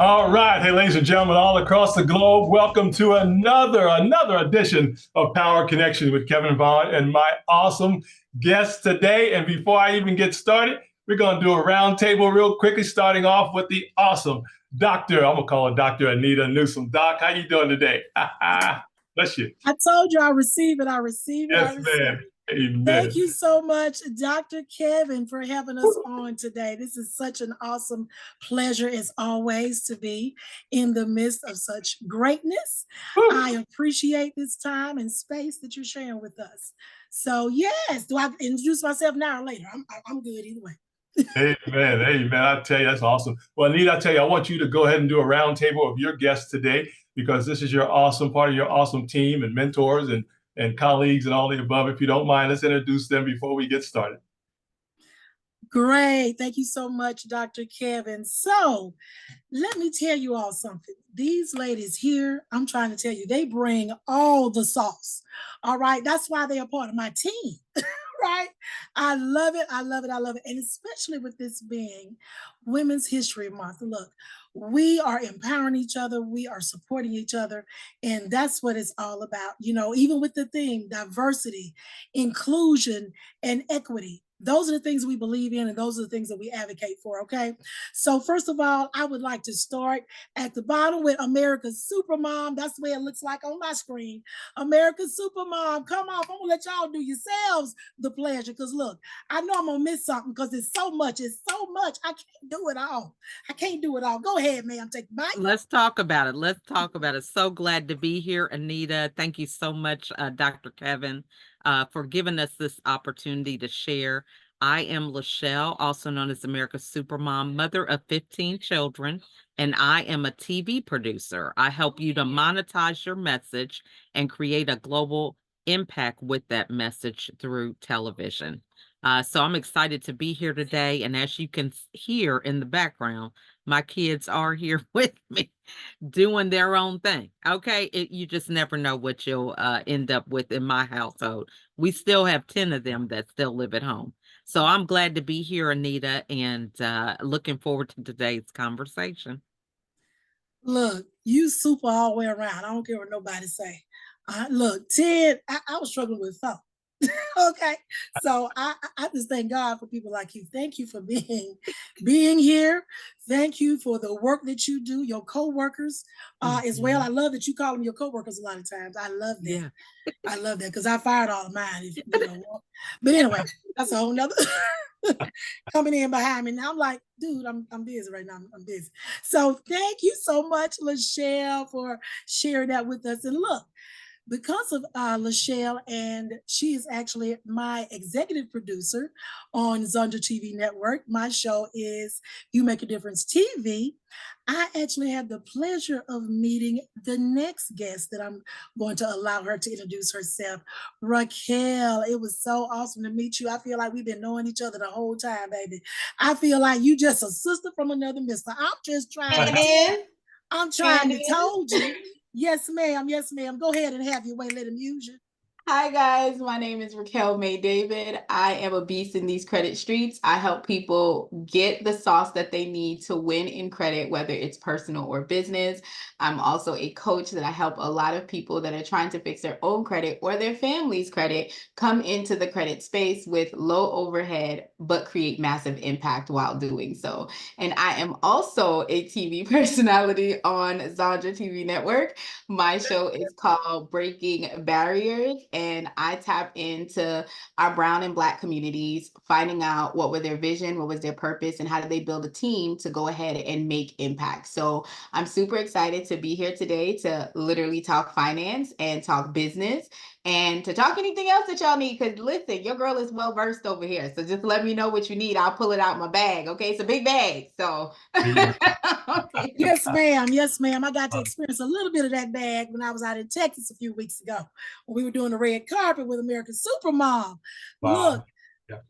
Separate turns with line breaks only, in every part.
All right. Hey, ladies and gentlemen, all across the globe, welcome to another edition of Power Connection with Kevin Vaughan and my awesome guest today. And before I even get started, we're going to do a round table real quickly, starting off with the awesome Dr. I'm going to call her Dr. Anita Newson. Doc, how you doing today? Bless you.
I told you I receive it. I receive it.
Yes, man. Amen.
Thank you so much, Dr. Kevin, for having us on today. This is such an awesome pleasure, as always, to be in the midst of such greatness. I appreciate this time and space that you're sharing with us. So, yes, do I introduce myself now or later? I'm good either way.
Amen. I tell you, that's awesome. Well, Anita, I tell you, I want you to go ahead and do a round table of your guests today, because this is your awesome part of your awesome team and mentors and colleagues and all the above. If you don't mind, let's introduce them before we get started.
Great. Thank you so much, Dr. Kevin. So let me tell you all something. These ladies here, I'm trying to tell you, they bring all the sauce. All right. That's why they are part of my team. Right? I love it. I love it. I love it. And especially with this being Women's History Month. Look, we are empowering each other. We are supporting each other. And that's what it's all about. You know, even with the theme, diversity, inclusion, and equity. Those are the things we believe in, and those are the things that we advocate for, okay? So first of all, I would like to start at the bottom with America's Supermom. That's the way it looks like on my screen. America's Supermom, come on. I'm gonna let y'all do yourselves the pleasure, because look, I know I'm gonna miss something because it's so much. I can't do it all. Go ahead, ma'am, take the mic.
Let's talk about it. So glad to be here, Anita. Thank you so much, Dr. Kevin, for giving us this opportunity to share. I am Lachelle, also known as America's Supermom, mother of 15 children, and I am a TV producer. I help you to monetize your message and create a global impact with that message through television. So I'm excited to be here today. And as you can hear in the background, my kids are here with me doing their own thing. Okay. You just never know what you'll end up with in my household. We still have 10 of them that still live at home. So I'm glad to be here, Anita, and looking forward to today's conversation.
Look, you super all the way around. I don't care what nobody say. Look, Ted, I was struggling with thought. Okay, so I just thank God for people like you. Thank you for being here. Thank you for the work that you do, your co-workers as well. I love that you call them your co-workers a lot of times. I love that. Yeah. I love that, because I fired all of mine. If you know. But anyway, that's a whole nother coming in behind me. Now I'm like, dude, I'm busy right now. I'm busy. So thank you so much, Lachelle, for sharing that with us. And look, because of Lachelle, and she is actually my executive producer on Zonja TV Network. My show is You Make a Difference TV. I actually had the pleasure of meeting the next guest that I'm going to allow her to introduce herself, Raquel. It was so awesome to meet you. I feel like we've been knowing each other the whole time, baby. I feel like you just a sister from another mister. I'm just trying to told you. Yes, ma'am. Yes, ma'am. Go ahead and have your way. Let him use you.
Hi, guys. My name is Raquel May David. I am a beast in these credit streets. I help people get the sauce that they need to win in credit, whether it's personal or business. I'm also a coach that I help a lot of people that are trying to fix their own credit or their family's credit come into the credit space with low overhead, but create massive impact while doing so. And I am also a TV personality on Zonja TV Network. My show is called Breaking Barriers, and I tap into our brown and Black communities, finding out what were their vision, what was their purpose, and how did they build a team to go ahead and make impact. So I'm super excited to be here today to literally talk finance and talk business and to talk anything else that y'all need. Because listen, your girl is well versed over here. So just let me know what you need. I'll pull it out my bag. Okay, it's a big bag. So
okay. Yes, ma'am. Yes, ma'am. I got to experience a little bit of that bag when I was out in Texas a few weeks ago when we were doing the red carpet with America's Supermom. Wow. Look,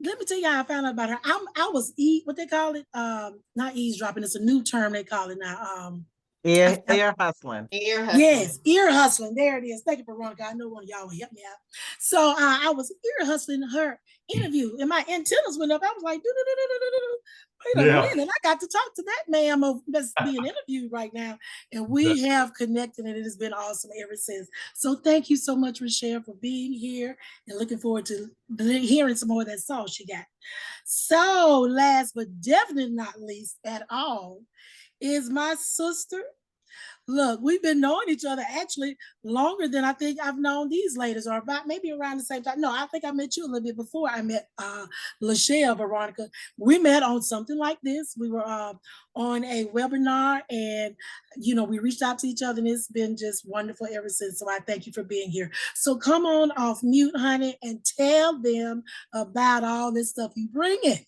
let me tell you how I found out about her. I was what they call it, not eavesdropping. It's a new term they call it now.
Ear hustling.
Ear hustling.
Yes, ear hustling. There it is. Thank you, Veronica. I know one of y'all will help me out. So I was ear hustling her interview, and my antennas went up. I was like, wait a
Yeah.
minute. I got to talk to that ma'am that's being interviewed right now. And we have connected, and it has been awesome ever since. So thank you so much, Rochelle, for being here, and looking forward to hearing some more of that song she got. So last but definitely not least at all is my sister. Look, we've been knowing each other actually longer than I think I've known these ladies, or about maybe around the same time. No, I think I met you a little bit before I met Lachelle, Veronica. We met on something like this. We were on a webinar, and we reached out to each other, and it's been just wonderful ever since. So I thank you for being here. So come on off mute, honey, and tell them about all this stuff you bring in.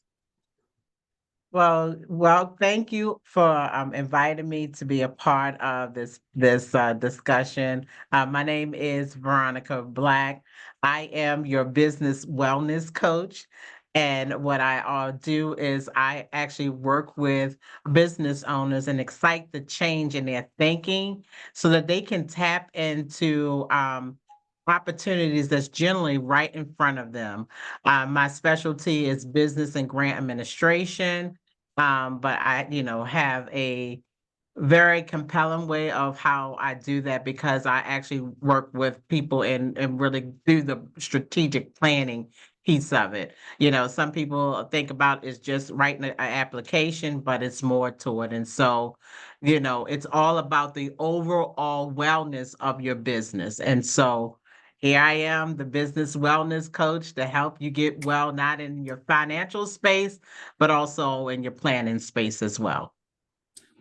Well, thank you for inviting me to be a part of this discussion. My name is Veronica Black. I am your business wellness coach. And what I do is I actually work with business owners and excite the change in their thinking so that they can tap into opportunities that's generally right in front of them. My specialty is business and grant administration. But I, have a very compelling way of how I do that because I actually work with people and really do the strategic planning piece of it. Some people think about it's just writing an application, but it's more to it. And so, it's all about the overall wellness of your business. And so here I am, the business wellness coach to help you get well, not in your financial space, but also in your planning space as well.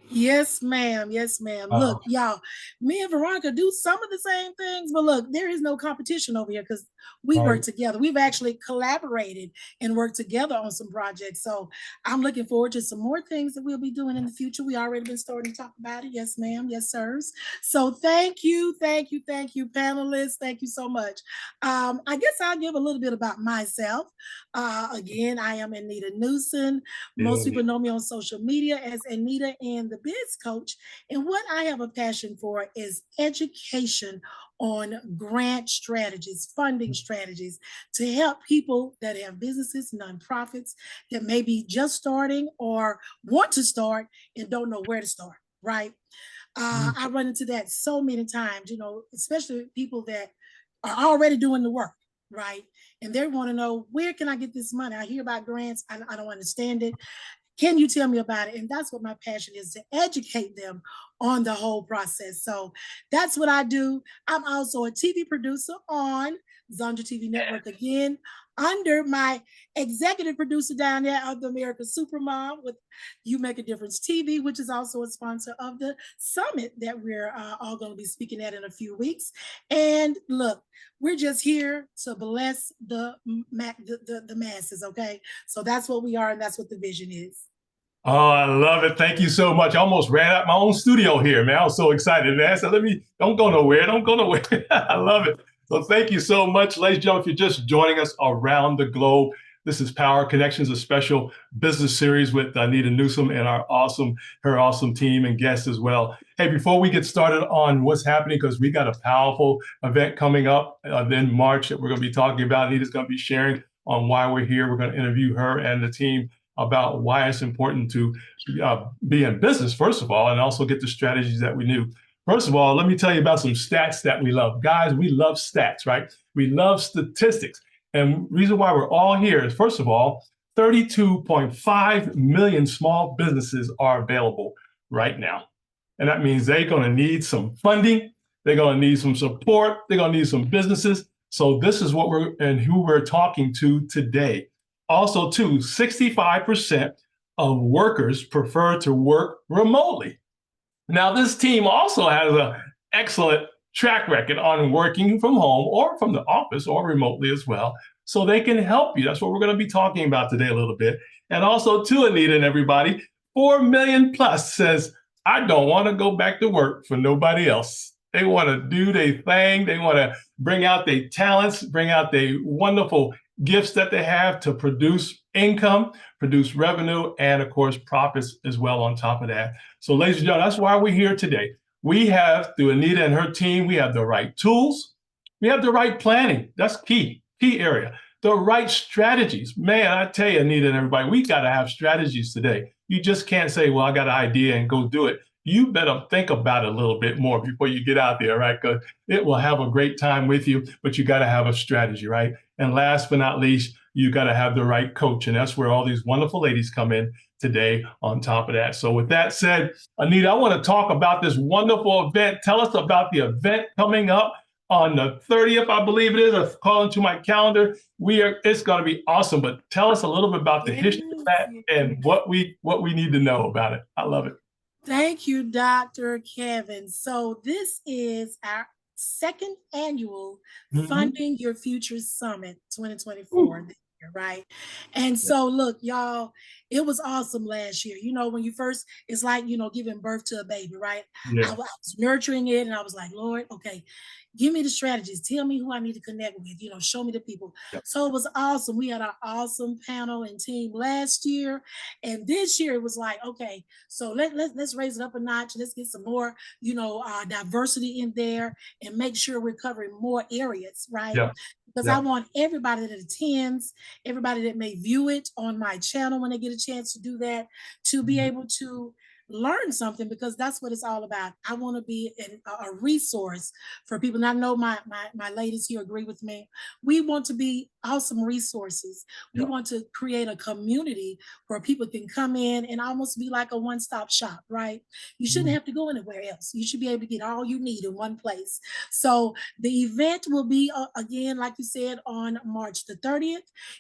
Yes, ma'am. Yes, ma'am. Look, y'all, me and Veronica do some of the same things, but look, there is no competition over here because we work together. We've actually collaborated and worked together on some projects. So I'm looking forward to some more things that we'll be doing in the future. We already been starting to talk about it. Yes, ma'am. Yes, sirs. So thank you, panelists. Thank you so much. I guess I'll give a little bit about myself. Again, I am Anita Newson. Most people know me on social media as Anita and the Biz Coach. And what I have a passion for is education on grant strategies, funding strategies to help people that have businesses, nonprofits that may be just starting or want to start and don't know where to start, right? I run into that so many times, especially people that are already doing the work, right? And they want to know, where can I get this money? I hear about grants. I don't understand it. Can you tell me about it? And that's what my passion is, to educate them on the whole process. So that's what I do. I'm also a TV producer on Zonja TV Network again, under my executive producer down there of the America Supermom with You Make a Difference TV, which is also a sponsor of the summit that we're all going to be speaking at in a few weeks. And look, we're just here to bless the masses, okay? So that's what we are, and that's what the vision is.
Oh, I love it. Thank you so much. I almost ran out my own studio here, man. I was so excited, man. So don't go nowhere. Don't go nowhere. I love it. So thank you so much, ladies and gentlemen, if you're just joining us around the globe. This is Power Connections, a special business series with Anita Newson and her awesome team and guests as well. Hey, before we get started on what's happening, because we got a powerful event coming up in March that we're going to be talking about. Anita's going to be sharing on why we're here. We're going to interview her and the team about why it's important to be in business, first of all, and also get the strategies that we knew. First of all, let me tell you about some stats that we love. Guys, we love stats, right? We love statistics. And the reason why we're all here is, first of all, 32.5 million small businesses are available right now. And that means they're going to need some funding. They're going to need some support. They're going to need some businesses. So this is what who we're talking to today. Also, too, 65% of workers prefer to work remotely. Now, this team also has an excellent track record on working from home or from the office or remotely as well. So they can help you. That's what we're going to be talking about today a little bit. And also, to Anita and everybody, 4 million plus says, I don't want to go back to work for nobody else. They want to do their thing. They want to bring out their talents, bring out their wonderful gifts that they have to produce income, produce revenue, and of course, profits as well on top of that. So ladies and gentlemen, that's why we're here today. We have, through Anita and her team, we have the right tools. We have the right planning. That's key area. The right strategies. Man, I tell you, Anita and everybody, we got to have strategies today. You just can't say, well, I got an idea and go do it. You better think about it a little bit more before you get out there, right? Because it will have a great time with you, but you got to have a strategy, right? And last but not least, you got to have the right coach. And that's where all these wonderful ladies come in today on top of that. So with that said, Anita, I want to talk about this wonderful event. Tell us about the event coming up on the 30th, I believe it is. I'm calling to my calendar. It's going to be awesome. But tell us a little bit about the history of that and what we need to know about it. I love it.
Thank you, Dr. Kevin. So this is our second annual Funding Your Future Summit 2024. Right. And so look, y'all, it was awesome last year. You know, when you first, it's like, you know, giving birth to a baby, right?
Yeah.
I was nurturing it and I was like, Lord, okay, give me the strategies. Tell me who I need to connect with, you know, show me the people. Yep. So it was awesome. We had an awesome panel and team last year. And this year it was like, okay, so let's raise it up a notch. Let's get some more, you know, diversity in there and make sure we're covering more areas, right? Yeah. Because I want everybody that attends, everybody that may view it on my channel when they get a chance to do that, to be able to learn something, because that's what it's all about. I want to be a resource for people. And I know my ladies here agree with me. We want to be awesome resources. We want to create a community where people can come in and almost be like a one-stop shop, right? You shouldn't have to go anywhere else. You should be able to get all you need in one place. So the event will be, again, like you said, on March the 30th.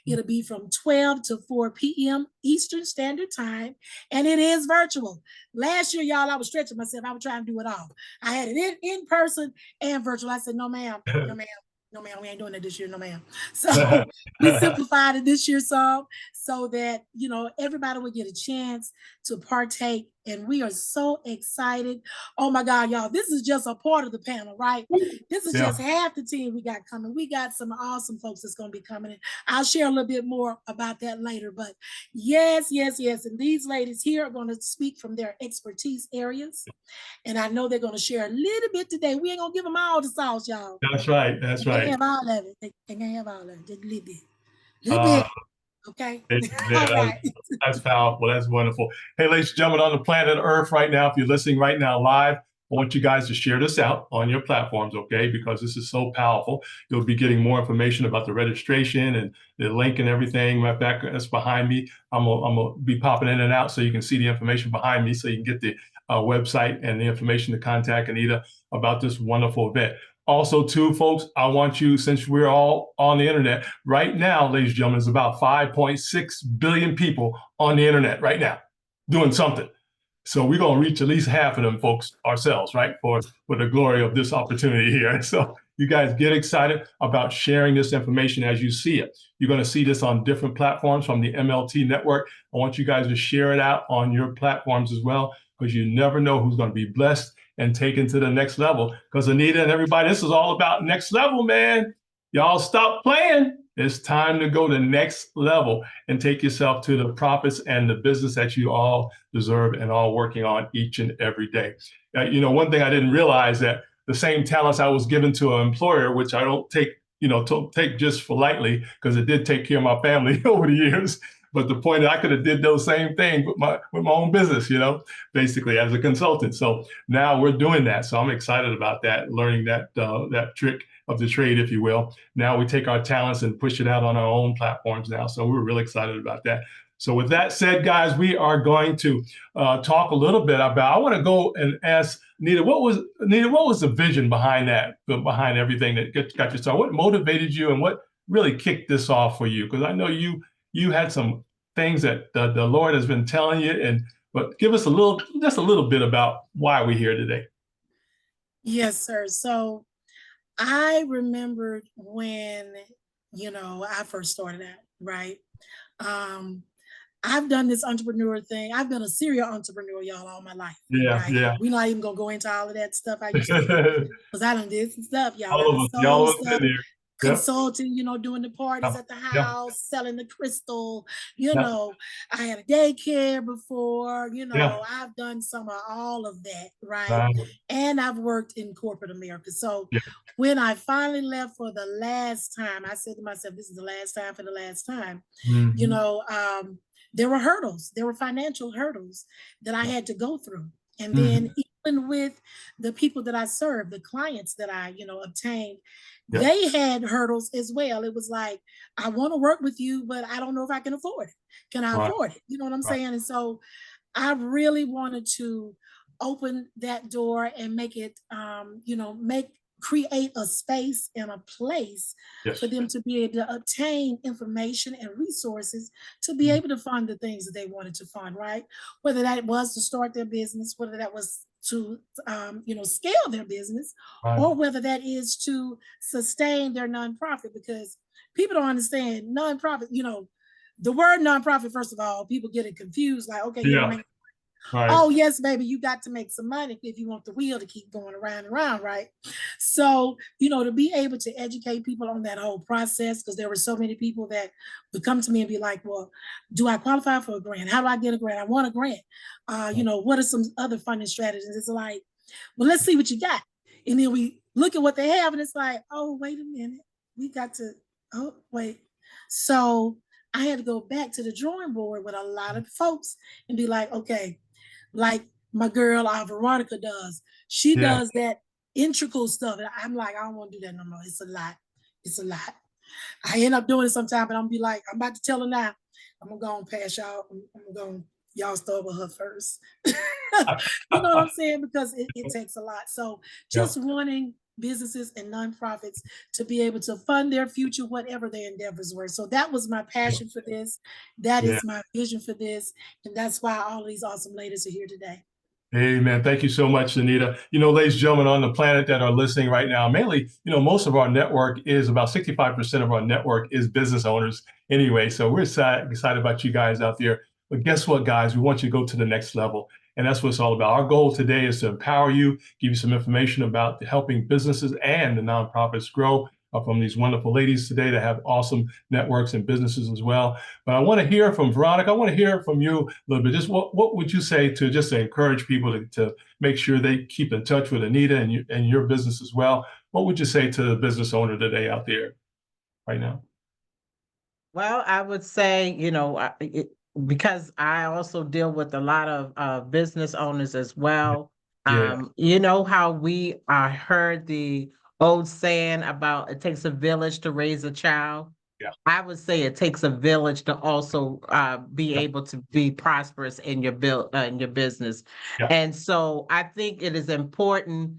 It'll be from 12 to 4 p.m. Eastern Standard Time, and it is virtual. Last year, y'all, I was stretching myself. I was trying to do it all. I had it in person and virtual. I said, no, ma'am, no, ma'am. No, ma'am, we ain't doing it this year, no, ma'am. So we simplified it this year some so that, you know, everybody would get a chance to partake. And we are so excited. Oh my God, y'all, this is just a part of the panel, right? This is just half the team we got coming. We got some awesome folks that's going to be coming in. I'll share a little bit more about that later, but yes. And these ladies here are going to speak from their expertise areas. And I know they're going to share a little bit today. We ain't going to give them all the sauce, y'all.
That's right. That's right.
They have all of it. They can't have all of it. Just a little bit. Little bit. Okay.
Right. That's powerful. That's wonderful. Hey, ladies and gentlemen, on the planet Earth right now, if you're listening right now live, I want you guys to share this out on your platforms, okay? Because this is so powerful. You'll be getting more information about the registration and the link and everything. Matter of fact, that's behind me. I'm gonna be popping in and out so you can see the information behind me, so you can get the website and the information to contact Anita about this wonderful event. Also, too, folks, I want you, since we're all on the internet right now, ladies and gentlemen, there's about 5.6 billion people on the internet right now doing something. So we're going to reach at least half of them folks ourselves, right, for the glory of this opportunity here. So you guys get excited about sharing this information as you see it. You're going to see this on different platforms from the MLT network. I want you guys to share it out on your platforms as well, because you never know who's going to be blessed and taken to the next level. Because Anita and everybody, this is all about next level, man. Y'all stop playing. It's time to go to the next level and take yourself to the profits and the business that you all deserve and all working on each and every day. You know, one thing I didn't realize, that the same talents I was given to an employer, which I don't take, you know, take just for lightly, because it did take care of my family over the years. But the point is, I could have did those same things with my own business, you know, basically as a consultant. So now we're doing that. So I'm excited about that, learning that trick of the trade, if you will. Now we take our talents and push it out on our own platforms now. So we're really excited about that. So with that said, guys, we are going to talk a little bit about, I want to go and ask Anita, what was the vision behind that, behind everything that got you started? What motivated you and what really kicked this off for you? Because I know you had some things that the Lord has been telling you, but give us just a little bit about why we're here today.
Yes, sir. So I remembered when, you know, I first started out, right? I've done this entrepreneur thing. I've been a serial entrepreneur, y'all, all my life.
Yeah,
right?
yeah.
We're not even gonna go into all of that stuff I used to do, because I done did some stuff, y'all.
All of us, y'all have been there.
consulting, doing the parties
Yeah.
at the
Yeah.
house, selling the crystal,
Yeah.
I had a daycare before,
Yeah.
I've done some of all of that, right?
Right.
And I've worked in corporate America. So
Yeah.
when I finally left for the last time, I said to myself, this is the last time for the last time.
Mhm.
There were hurdles, there were financial hurdles that I had to go through. And then
Mhm.
even with the people that I served, the clients that I, obtained,
Yeah.
they had hurdles as well. It was like, I want to work with you, but I don't know if I can afford it. Can I
Right.
afford it? You know what I'm
Right.
saying? And so I really wanted to open that door and make it, create a space and a place for
Yes.
them to be able to obtain information and resources to be
Mhm.
able to fund the things that they wanted to fund, right? Whether that was to start their business, whether that was to, scale their business,
Right.
or whether that is to sustain their nonprofit, because people don't understand nonprofit, the word nonprofit, first of all, people get it confused, like, okay, you want to
Yeah.
make,
Right.
oh yes, baby, you got to make some money if you want the wheel to keep going around and around, right? So, to be able to educate people on that whole process, because there were so many people that would come to me and be like, well, do I qualify for a grant? How do I get a grant? I want a grant. What are some other funding strategies? It's like, well, let's see what you got. And then we look at what they have, and it's like, oh, wait a minute. We got to, oh, wait. So I had to go back to the drawing board with a lot of folks and be like, okay, like my girl Veronica does. She
Yeah.
does that integral stuff. And I'm like, I don't want to do that no more. It's a lot. It's a lot. I end up doing it sometime, but I'm be like, I'm about to tell her now. I'm gonna go and pass y'all. I'm gonna y'all start with her first. You know what I'm saying? Because it takes a lot. So
Yeah.
just wanting businesses and nonprofits to be able to fund their future, whatever their endeavors were. So that was my passion for this. That
Yeah.
is my vision for this. And that's why all these awesome ladies are here today.
Amen. Thank you so much, Anita. Ladies and gentlemen on the planet that are listening right now, mainly, most of our network is about 65% of our network is business owners anyway. So we're excited about you guys out there. But guess what, guys? We want you to go to the next level. And that's what it's all about. Our goal today is to empower you, give you some information about helping businesses and the nonprofits grow from these wonderful ladies today that have awesome networks and businesses as well. But I want to hear from Veronica. I want to hear from you a little bit. Just what would you say to encourage people to make sure they keep in touch with Anita and your business as well? What would you say to the business owner today out there right now?
Well, I would say, because I also deal with a lot of business owners as well.
Yeah.
You know how I heard the old saying about it takes a village to raise a child.
Yeah.
I would say it takes a village to also be
Yeah.
able to be prosperous in in your business.
Yeah.
And so I think it is important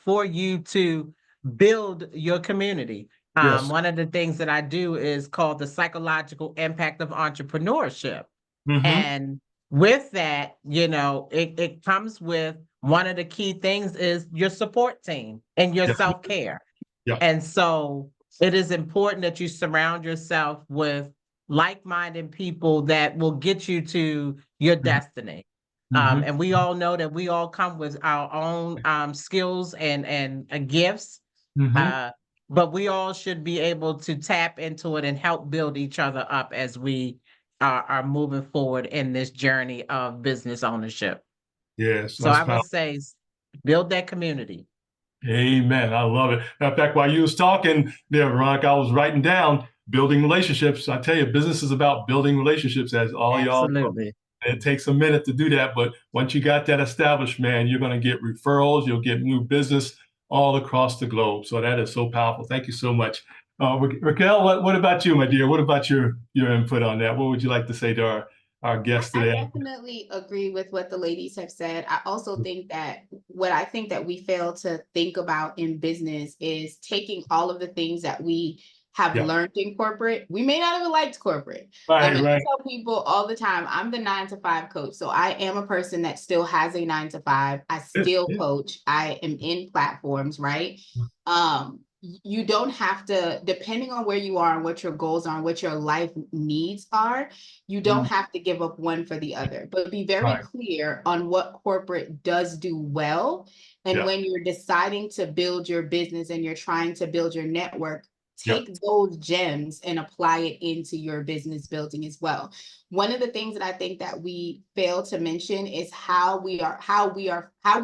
for you to build your community.
Yes.
One of the things that I do is called the psychological impact of entrepreneurship.
Mm-hmm.
And with that, it comes with one of the key things is your support team and your
Yeah.
self-care.
Yeah.
And so it is important that you surround yourself with like-minded people that will get you to your destiny.
Mm-hmm.
And we all know that we all come with our own skills and gifts.
Mm-hmm.
Uh, but we all should be able to tap into it and help build each other up as we are moving forward in this journey of business ownership.
Yes.
So
That's
I would
powerful.
say build that community.
Amen. I love it. In fact, while you was talking there, Veronica, I was writing down building relationships. I tell you, business is about building relationships, as all y'all know.
Absolutely.
It takes a minute to do that, but once you got that established, man, you're going to get referrals, you'll get new business all across the globe. So that is so powerful. Thank you so much. Raquel, what about you, my dear? What about your input on that? What would you like to say to our guests
I
today?
definitely agree with what the ladies have said. I also think that what I think that we fail to think about in business is taking all of the things that we have
Yeah.
learned in corporate. We may not have liked corporate.
Right,
And I
right.
tell people all the time, I'm the 9 to 5 coach. So I am a person that still has a 9 to 5. I still
Yeah.
coach. I am in platforms, right? You don't have to, depending on where you are and what your goals are and what your life needs are, you don't have to give up one for the other, but be very
Right.
clear on what corporate does do well. And
Yeah.
when you're deciding to build your business and you're trying to build your network, take those gems and apply it into your business building as well. One of the things that I think that we fail to mention is how we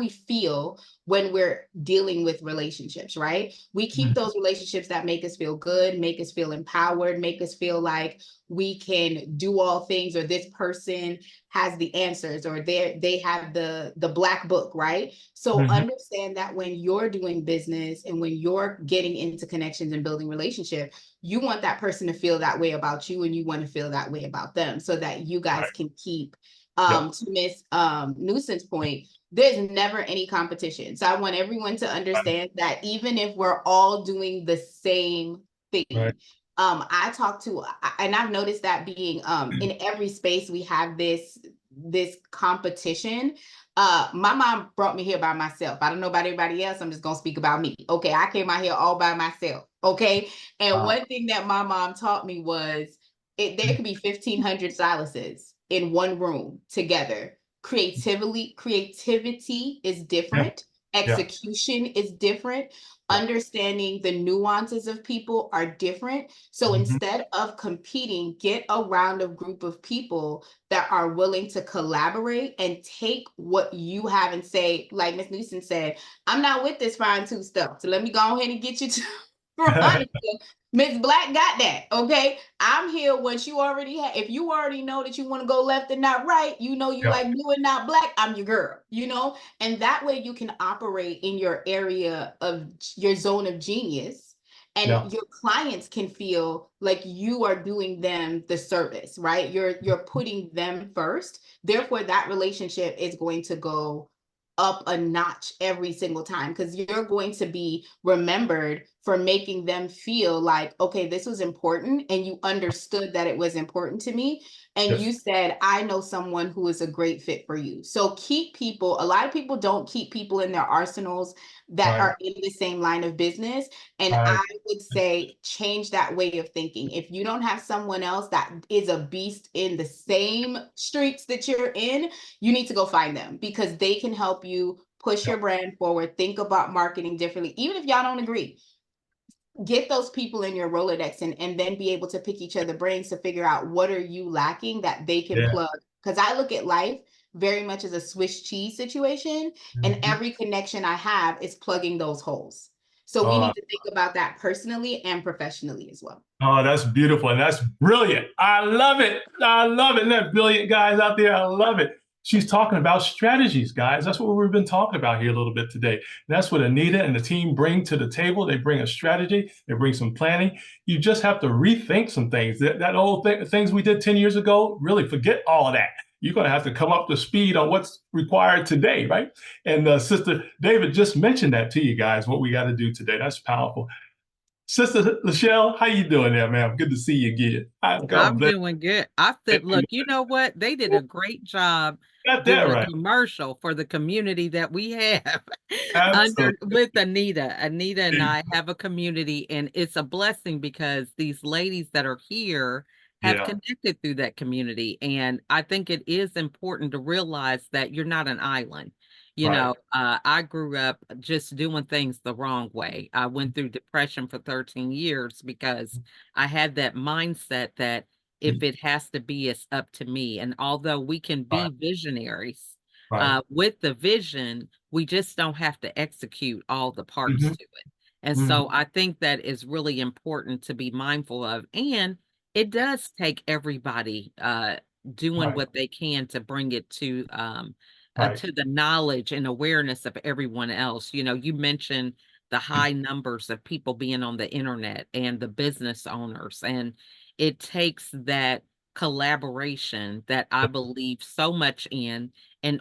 feel when we're dealing with relationships, right? We keep those relationships that make us feel good, make us feel empowered, make us feel like we can do all things, or this person has the answers, or they have the black book, right? So understand that when you're doing business and when you're getting into connections and building relationship, you want that person to feel that way about you, and you want to feel that way about them, so that you guys can keep to Miss Newson's point, there's never any competition. So I want everyone to understand that even if we're all doing the same thing, I talk to, and I've noticed that being in every space we have this competition. My mom brought me here by myself. I don't know about everybody else. I'm just gonna speak about me. Okay, I came out here all by myself. Okay, and one thing that my mom taught me was there could be 1,500 stylists in one room together. Creativity is different. Execution is different. Understanding the nuances of people are different. So instead of competing, get around a group of people that are willing to collaborate and take what you have and say, like Miss Newson said, I'm not with this fine tooth stuff. So let me go ahead and get you to Veronica. Miss Black got that. Okay. I'm here once you already have, if you already know that you want to go left and not right, you know, you like blue and not black, I'm your girl, you know, and that way you can operate in your area of your zone of genius, and your clients can feel like you are doing them the service, right? You're putting them first. Therefore, that relationship is going to go up a notch every single time, because you're going to be remembered for making them feel like, okay, this was important, and you understood that it was important to me, and you said, I know someone who is a great fit for you. So keep people, a lot of people don't keep people in their arsenals that are in the same line of business, and I would say change that way of thinking. If you don't have someone else that is a beast in the same streets that you're in, you need to go find them, because they can help you push your brand forward, think about marketing differently. Even if y'all don't agree, get those people in your Rolodex and then be able to pick each other's brains to figure out what are you lacking that they can plug. Because I look at life very much as a Swiss cheese situation, and every connection I have is plugging those holes. So we need to think about that personally and professionally as well.
Oh, that's beautiful. And that's brilliant. I love it. I love it. And that brilliant guys out there, I love it. She's talking about strategies, guys. That's what we've been talking about here a little bit today. And that's what Anita and the team bring to the table. They bring a strategy. They bring some planning. You just have to rethink some things. That old things we did 10 years ago, really forget all of that. You're going to have to come up to speed on what's required today, right? And Sister David just mentioned that to you guys, what we got to do today. That's powerful. Sister Lachelle, how you doing there, ma'am? Good to see you again.
I'm doing good. I said, look, you know what? They did a great job doing a commercial for the community that we have with Anita. Anita and I have a community, and it's a blessing because these ladies that are here have connected through that community. And I think it is important to realize that you're not an island. You know, I grew up just doing things the wrong way. I went through depression for 13 years because I had that mindset that if it has to be, it's up to me. And although we can be visionaries with the vision, we just don't have to execute all the parts to it. And so I think that is really important to be mindful of. And it does take everybody doing what they can to bring it to the knowledge and awareness of everyone else. You know, you mentioned the high numbers of people being on the internet and the business owners, and it takes that collaboration that I believe so much in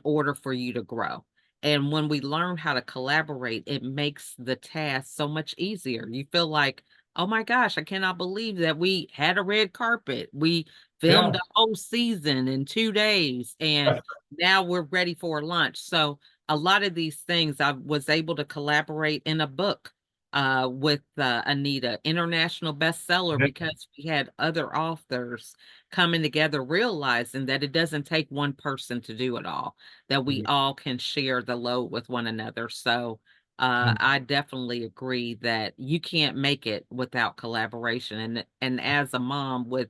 order for you to grow. And when we learn how to collaborate, it makes the task so much easier. You feel like, oh my gosh, I cannot believe that we had a red carpet. We filmed a whole season in 2 days, and now we're ready for lunch. So a lot of these things I was able to collaborate in a book with Anita, international bestseller, because we had other authors coming together, realizing that it doesn't take one person to do it all, that we all can share the load with one another. So I definitely agree that you can't make it without collaboration. And as a mom with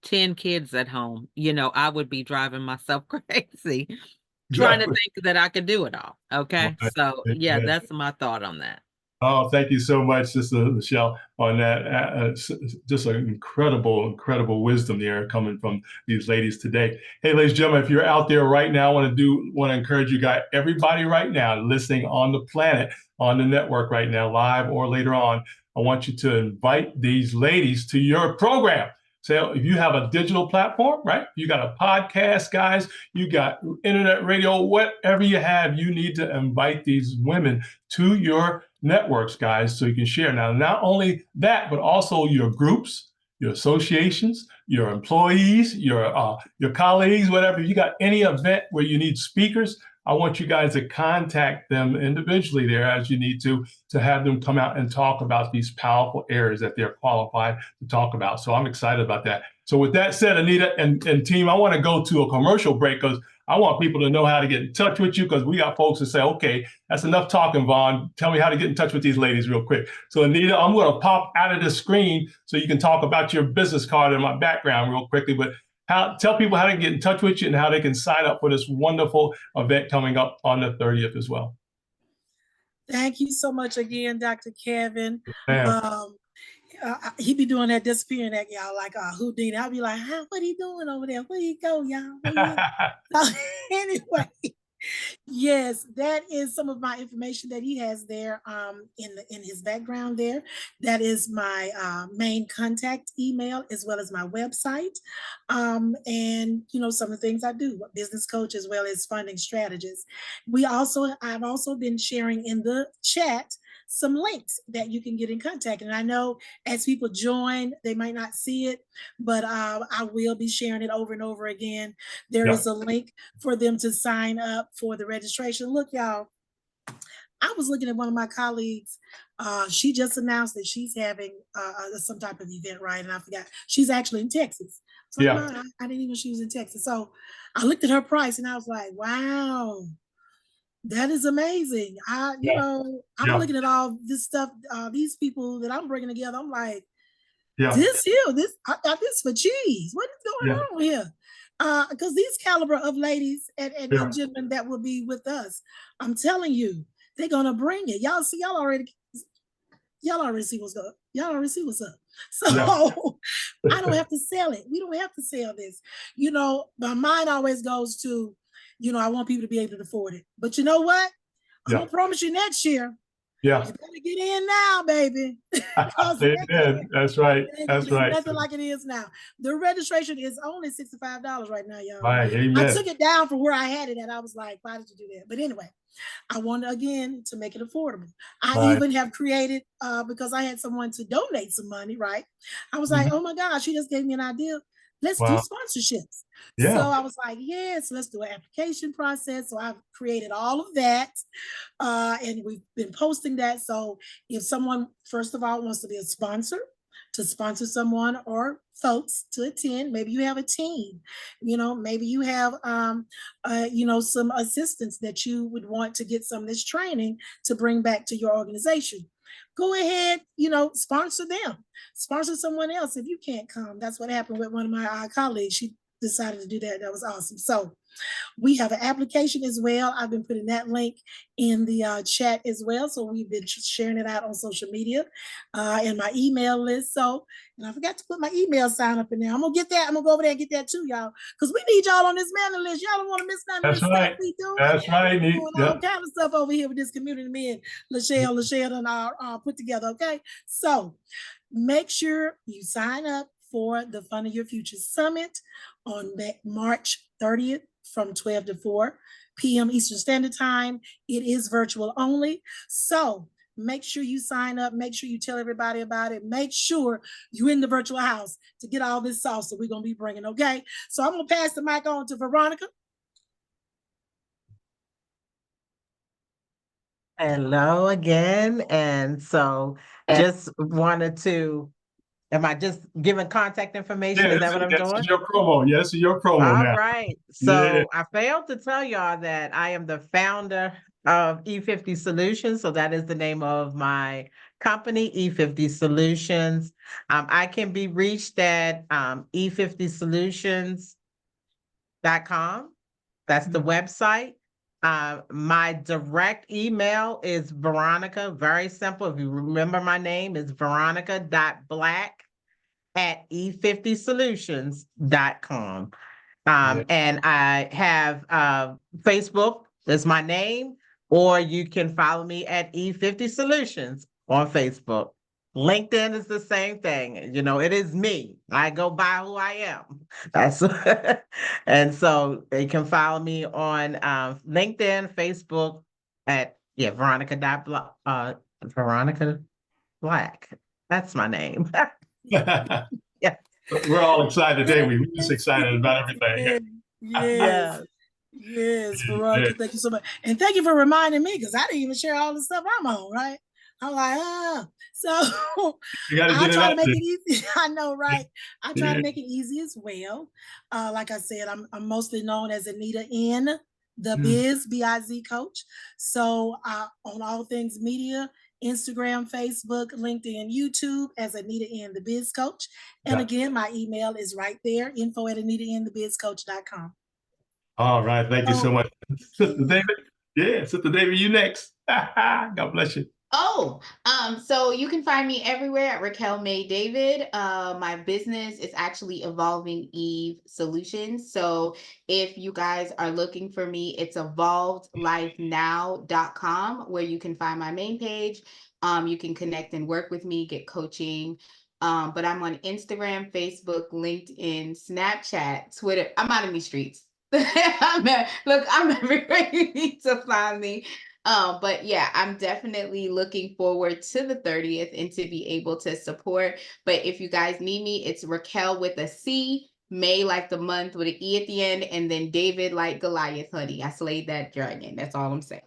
10 kids at home, I would be driving myself crazy trying to think that I could do it all. Okay. So yeah, that's my thought on that.
Oh, thank you so much, Sister Michelle, on that. Just an incredible wisdom there coming from these ladies today. Hey, ladies and gentlemen, if you're out there right now, want to encourage you guys, everybody right now listening on the planet, on the network right now, live or later on, I want you to invite these ladies to your program. So if you have a digital platform, right? You got a podcast, guys, you got internet radio, whatever you have, you need to invite these women to your networks, guys, so you can share. Now, not only that, but also your groups, your associations, your employees, your colleagues, whatever. If you got any event where you need speakers, I want you guys to contact them individually there as you need to have them come out and talk about these powerful areas that they're qualified to talk about. So I'm excited about that. So with that said, Anita and team, I want to go to a commercial break because I want people to know how to get in touch with you, because we got folks that say, okay, that's enough talking, Vaughan. Tell me how to get in touch with these ladies real quick. So Anita, I'm going to pop out of the screen so you can talk about your business card in my background real quickly. But tell people how to get in touch with you and how they can sign up for this wonderful event coming up on the 30th as well.
Thank you so much again, Dr. Kevin. He be doing that, disappearing that, y'all, like Houdini. I'll be like, what he doing over there? Where he go, y'all? Anyway, yes, that is some of my information that he has there in his background there. That is my main contact email as well as my website. And some of the things I do, business coach as well as funding strategist. I've also been sharing in the chat some links that you can get in contact. And I know as people join, they might not see it, but I will be sharing it over and over again. There is a link for them to sign up for the registration. Look, y'all, I was looking at one of my colleagues. She just announced that she's having some type of event, right? And I forgot. She's actually in Texas. So I didn't even know she was in Texas. So I looked at her price and I was like, wow. That is amazing. I'm looking at all this stuff, these people that I'm bringing together. I'm like, this for cheese. What is going on here? Because these caliber of ladies and gentlemen that will be with us, I'm telling you, they're gonna bring it. Y'all already see what's up. Y'all already see what's up. So I don't have to sell it. We don't have to sell this. My mind always goes to, I want people to be able to afford it. But you know what? I'm gonna promise you next year. You better get in now, baby.
That's right. That's right.
Nothing like it is now. The registration is only $65 right now, y'all.
Right. Amen.
I took it down from where I had it, and I was like, why did you do that? But anyway, I wanted again to make it affordable. I even have created because I had someone to donate some money, right? I was like, oh my gosh, she just gave me an idea. Let's do sponsorships. So I was like, yes, let's do an application process. So I've created all of that. And we've been posting that. So if someone, first of all, wants to be a sponsor, to sponsor someone or folks to attend, maybe you have a team, maybe you have, some assistants that you would want to get some of this training to bring back to your organization. Go ahead, sponsor them. Sponsor someone else if you can't come. That's what happened with one of my colleagues. She decided to do that. That was awesome. So we have an application as well. I've been putting that link in the chat as well. So we've been sharing it out on social media and my email list. So, and I forgot to put my email sign up in there. I'm going to get that. I'm going to go over there and get that too, y'all. Because we need y'all on this mailing list. Y'all don't want to miss none of this stuff we do.
That's right.
We're doing all kind of stuff over here with this community me and Lachelle and I put together, okay? So make sure you sign up for the Fund of Your Future Summit on March 30th from 12 to 4 p.m. Eastern Standard Time. It is virtual only. So make sure you sign up. Make sure you tell everybody about it. Make sure you're in the virtual house to get all this sauce that we're going to be bringing, okay? So I'm going to pass the mic on to Veronica.
Hello again. And so just wanted to, am I just giving contact information? Is that what I'm doing?
Your promo. Yes, your promo.
All right. So I failed to tell y'all that I am the founder of E50 Solutions. So that is the name of my company, E50 Solutions. I can be reached at e50solutions.com. That's the website. My direct email is Veronica, very simple. If you remember my name, it's veronica.black@e50solutions.com. And I have Facebook is my name, or you can follow me at E50 Solutions on Facebook. LinkedIn is the same thing. You know, it is me. I go by who I am. That's and so they can follow me on LinkedIn, Facebook at Veronica Black. That's my name. Yeah.
We're all excited today. We're just excited about everything.
Yes. Yes, Veronica, thank you so much. And thank you for reminding me, because I didn't even share all the stuff I'm on, right? I'm like, so
You got to
I
get it
try
up
to make
there.
it easy. I know, right? I try
Yeah.
to make it easy as well. Like I said, I'm mostly known as Anita N, the Biz, B-I-Z coach. So on all things media, Instagram, Facebook, LinkedIn, YouTube as Anita N, the Biz Coach. And again, my email is right there, info@AnitaNthebizCoach.com.
All right. Thank you so much. Sister
you.
David. Yeah, Sister David, you next. God bless you.
So you can find me everywhere at Raquel May David. My business is actually Evolving Eve Solutions. So if you guys are looking for me, it's evolvedlifenow.com, where you can find my main page. You can connect and work with me, get coaching. But I'm on Instagram, Facebook, LinkedIn, Snapchat, Twitter. I'm out in these streets. I'm everywhere you need to find me. But yeah, I'm definitely looking forward to the 30th and to be able to support. But if you guys need me, it's Raquel with a C, May like the month with an E at the end, and then David like Goliath, honey. I slayed that dragon. That's all I'm saying.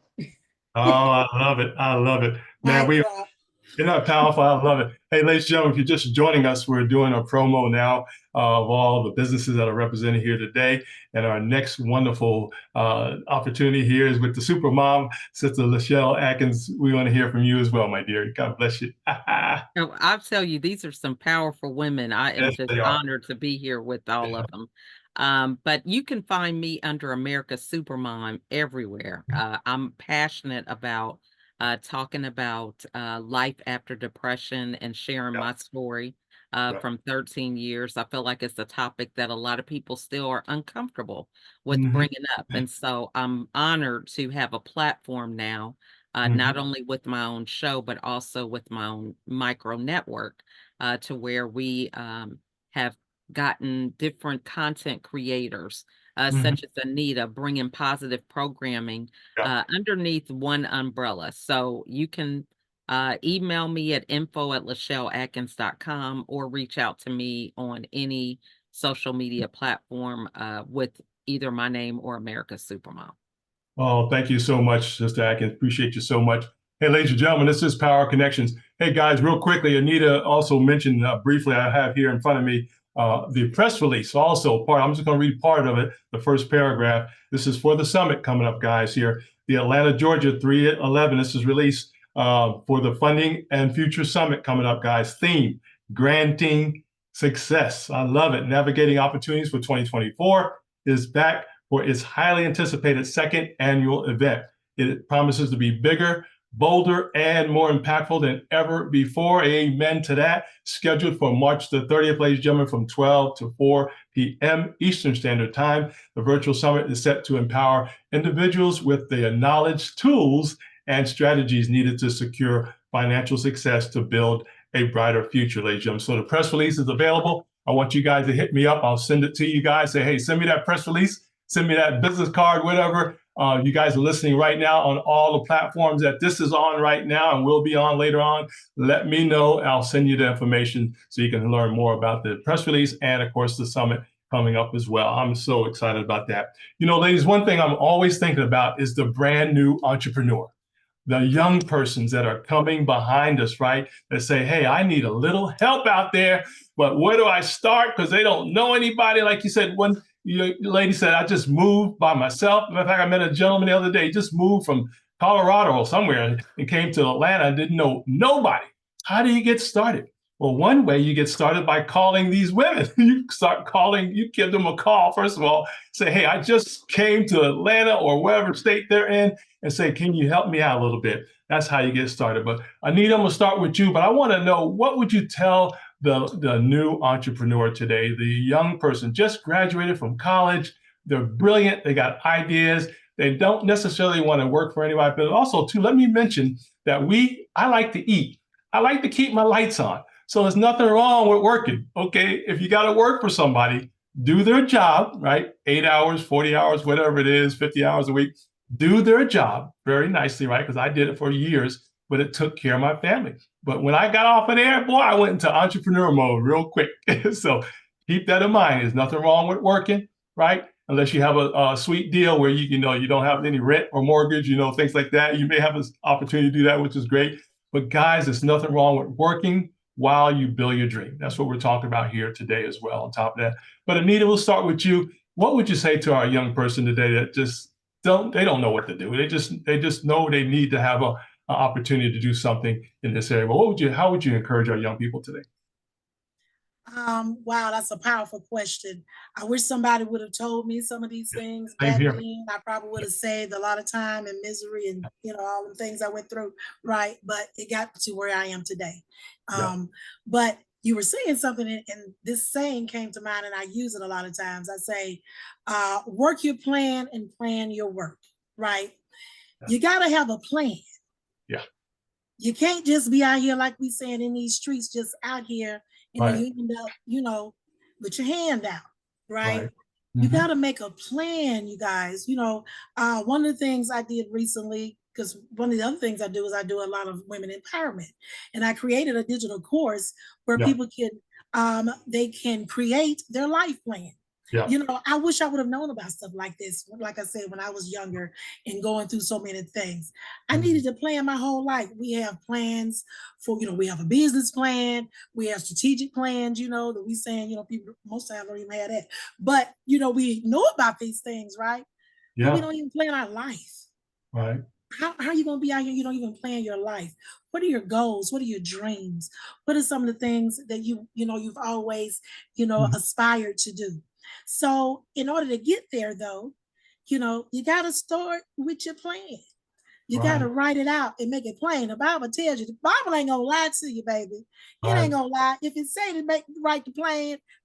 Oh, I love it. I love it. Man, Isn't that powerful? I love it. Hey, ladies and gentlemen, if you're just joining us, we're doing a promo now of all the businesses that are represented here today. And our next wonderful opportunity here is with the Supermom, Sister Lachelle Atkins. We want to hear from you as well, my dear. God bless you.
No, I'll tell you, these are some powerful women. I am
Yes,
just
they are.
honored to be here with all of them. But you can find me under America's Supermom everywhere. I'm passionate about talking about life after depression and sharing my story from 13 years. I feel like it's a topic that a lot of people still are uncomfortable with bringing up. And so I'm honored to have a platform now, not only with my own show, but also with my own micro network, to where we have gotten different content creators, such as Anita, bringing positive programming underneath one umbrella. So you can email me at info@lachelleatkins.com or reach out to me on any social media platform with either my name or America's Supermom.
Oh, thank you so much, Sister Atkins. Appreciate you so much. Hey, ladies and gentlemen, this is Power Connections. Hey, guys, real quickly, Anita also mentioned briefly, I have here in front of me the press release also part. I'm just going to read part of it, the first paragraph. This is for the summit coming up, guys, here. The Atlanta, Georgia 3/11. This is released for the Funding and Future Summit coming up, guys. Theme, granting success. I love it. Navigating opportunities for 2024 is back for its highly anticipated second annual event. It promises to be bigger, bolder, and more impactful than ever before. Amen to that. Scheduled for March the 30th, ladies and gentlemen, from 12 to 4 p.m. Eastern Standard Time. The virtual summit is set to empower individuals with the knowledge, tools, and strategies needed to secure financial success to build a brighter future, ladies and gentlemen. So the press release is available. I want you guys to hit me up. I'll send it to you guys. Say, hey, send me that press release. Send me that business card, whatever. You guys are listening right now on all the platforms that this is on right now and will be on later on. Let me know. I'll send you the information so you can learn more about the press release and, of course, the summit coming up as well. I'm so excited about that. You know, ladies, one thing I'm always thinking about is the brand new entrepreneur. The young persons that are coming behind us, right? That say, hey, I need a little help out there, but where do I start? Because they don't know anybody. Like you said, one lady said, I just moved by myself. Matter of fact, I met a gentleman the other day, just moved from Colorado or somewhere and came to Atlanta and didn't know nobody. How do you get started? Well, one way you get started by calling these women. You start calling, you give them a call, first of all, say, hey, I just came to Atlanta or wherever state they're in, and say, can you help me out a little bit? That's how you get started. But Anita, I'm gonna start with you, but I wanna know, what would you tell the new entrepreneur today, the young person just graduated from college? They're brilliant, they got ideas, they don't necessarily wanna work for anybody, but also too, let me mention that I like to eat. I like to keep my lights on. So there's nothing wrong with working, okay? If you got to work for somebody, do their job, right? 8 hours, 40 hours, whatever it is, 50 hours a week, do their job very nicely, right? Because I did it for years, but it took care of my family. But when I got off of there, boy, I went into entrepreneur mode real quick. So keep that in mind. There's nothing wrong with working, right? Unless you have a sweet deal where you don't have any rent or mortgage, things like that. You may have an opportunity to do that, which is great. But guys, there's nothing wrong with working while you build your dream. That's what we're talking about here today as well, on top of that. But Anita, we'll start with you. What would you say to our young person today that just don't know what to do? They just know they need to have an opportunity to do something in this area. But how would you encourage our young people today?
Wow, that's a powerful question. I wish somebody would have told me some of these things
Same
back
here.
then. I probably would have saved a lot of time and misery and all the things I went through, right? But it got to where I am today.
Yeah.
But you were saying something, and this saying came to mind, and I use it a lot of times. I say, work your plan and plan your work, right?
Yeah.
You got to have a plan.
Yeah.
You can't just be out here, like we saying, in these streets, just out here, and
Right.
then you end up, with your hand out, right?
Right.
You
Mhm.
got to make a plan, you guys. One of the things I did recently, because one of the other things I do is I do a lot of women empowerment, and I created a digital course where
Yeah.
people they can create their life plan.
Yeah.
I wish I would have known about stuff like this. Like I said, when I was younger and going through so many things, I
Mhm.
needed to plan my whole life. We have plans for, we have a business plan, we have strategic plans, that we saying, people most times don't even have that. But, we know about these things, right? But we
Yeah.
don't even plan our life.
Right.
How are you going to be out here? You don't even plan your life. What are your goals? What are your dreams? What are some of the things that you've always,
Mhm.
aspired to do? So in order to get there though, you got to start with your plan. You got to
Right.
write it out and make it plain. The Bible tells you, the Bible ain't gonna lie to you, baby. It
Right.
ain't gonna lie. If it say to write the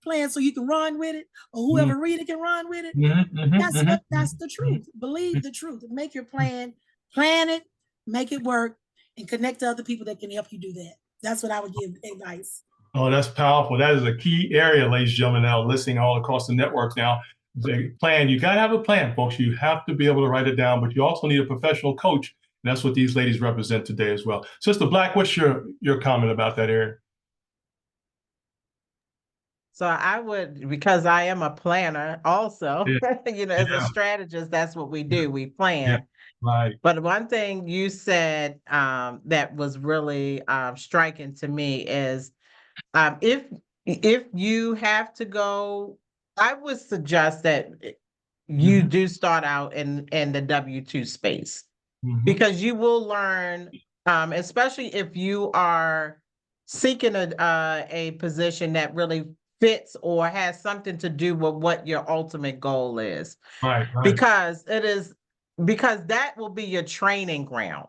plan so you can run with it, or
Mhm.
whoever read it can run with it,
Mhm. Mhm.
that's
Mhm.
the
Mhm.
truth. Believe the truth. Make your plan it, make it work, and connect to other people that can help you do that. That's what I would give advice.
Oh, that's powerful. That is a key area, ladies and gentlemen, now listening all across the network now. The plan, you got to have a plan, folks. You have to be able to write it down, but you also need a professional coach. And that's what these ladies represent today as well. Sister Black, what's your comment about that area?
So I would, because I am a planner also,
Yeah.
as a
Yeah.
strategist, that's what we do. We
Yeah.
plan.
Right.
But one thing you said that was really striking to me is if you have to go, I would suggest that you
Mhm.
do start out in the W-2 space,
Mhm.
because you will learn, especially if you are seeking a position that really fits or has something to do with what your ultimate goal is,
Right. Right.
because that will be your training ground.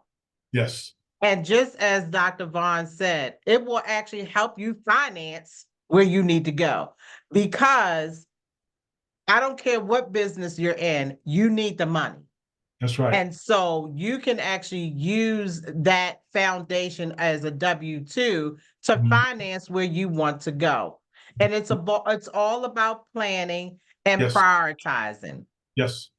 Yes.
And just as Dr. Vaughan said, it will actually help you finance where you need to go, because I don't care what business you're in, you need the money.
That's right.
And so you can actually use that foundation as a W-2 to
Mhm.
finance where you want to go. And it's all about planning and
Yes.
prioritizing.
Yes.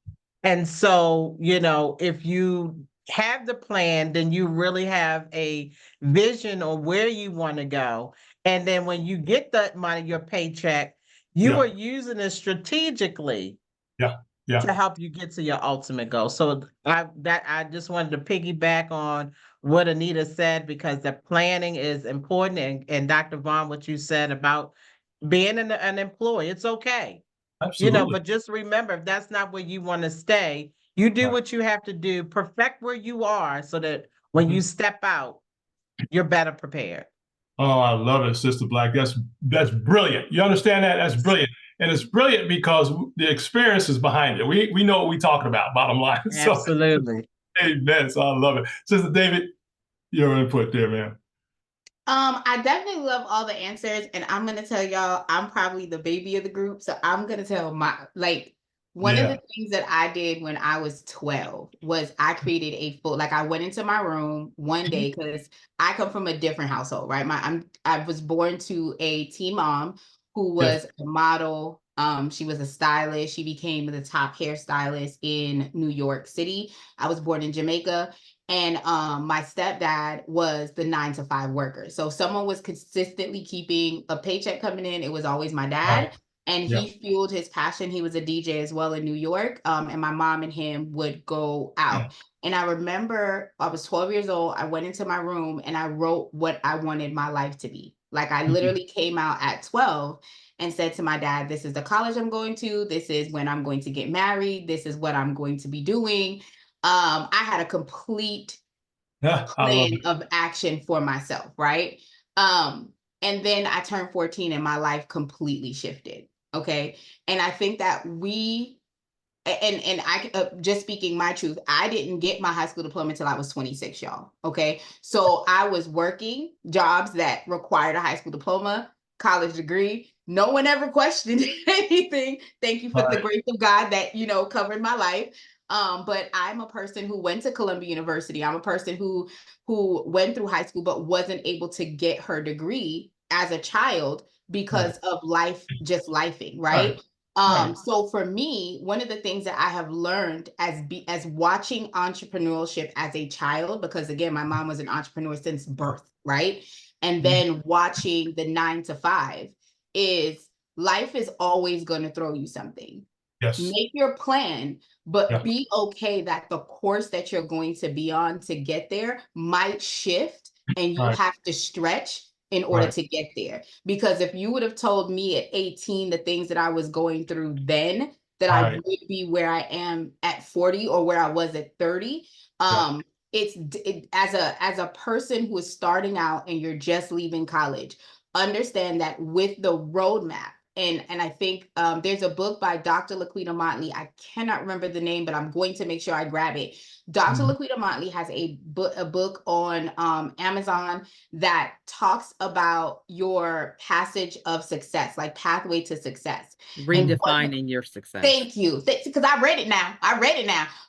And so, if you have the plan, then you really have a vision on where you want to go. And then when you get that money, your paycheck, you
Yeah.
are using it strategically
Yeah. Yeah.
to help you get to your ultimate goal. So I just wanted to piggyback on what Anita said, because the planning is important. And Dr. Vaughn, what you said about being an employee, it's okay.
Absolutely.
But just remember, if that's not where you want to stay, You do
Right.
what you have to do, perfect where you are so that when you step out, you're better prepared.
Oh, I love it, Sister Black. That's brilliant. You understand that? That's brilliant. And it's brilliant because the experience is behind it. We know what we're talking about, bottom line. So,
Absolutely.
amen. So I love it. Sister David, your input there, man.
I definitely love all the answers, and I'm gonna tell y'all, I'm probably the baby of the group, so I'm gonna tell one of the things that I did when I was 12 was I created I went into my room one day because I come from a different household, right? I was born to a teen mom who was a model. She was a stylist. She became the top hairstylist in New York City. I was born in Jamaica. And my stepdad was the 9-to-5 worker. So someone was consistently keeping a paycheck coming in. It was always my dad.
Right.
And he fueled his passion. He was a DJ as well in New York. And my mom and him would go out. And I remember I was 12 years old. I went into my room and I wrote what I wanted my life to be. Like I literally came out at 12 and said to my dad, this is the college I'm going to. This is when I'm going to get married. This is what I'm going to be doing. I had a complete plan of action for myself, right? And then I turned 14 and my life completely shifted. Okay. And I think that I just speaking my truth, I didn't get my high school diploma until I was 26, y'all. Okay. So I was working jobs that required a high school diploma, college degree. No one ever questioned anything. Thank you for the grace of God that, covered my life. But I'm a person who went to Columbia University. I'm a person who went through high school, but wasn't able to get her degree as a child because of life, just lifing, right? So for me, one of the things that I have learned as watching entrepreneurship as a child, because again, my mom was an entrepreneur since birth, right? And then watching the 9-to-5 is life is always going to throw you something.
Yes.
Make your plan, but be okay that the course that you're going to be on to get there might shift and you have to stretch in order to get there. Because if you would have told me at 18 the things that I was going through then, that I would be where I am at 40 or where I was at 30, as a person who is starting out and you're just leaving college, understand that with the roadmap, and I think there's a book by Dr. Laquita Motley. I cannot remember the name, but I'm going to make sure I grab it. Dr. Laquita Motley has a book on Amazon that talks about your passage of success, like pathway to success.
Redefining your success.
Thank you. Because I read it now.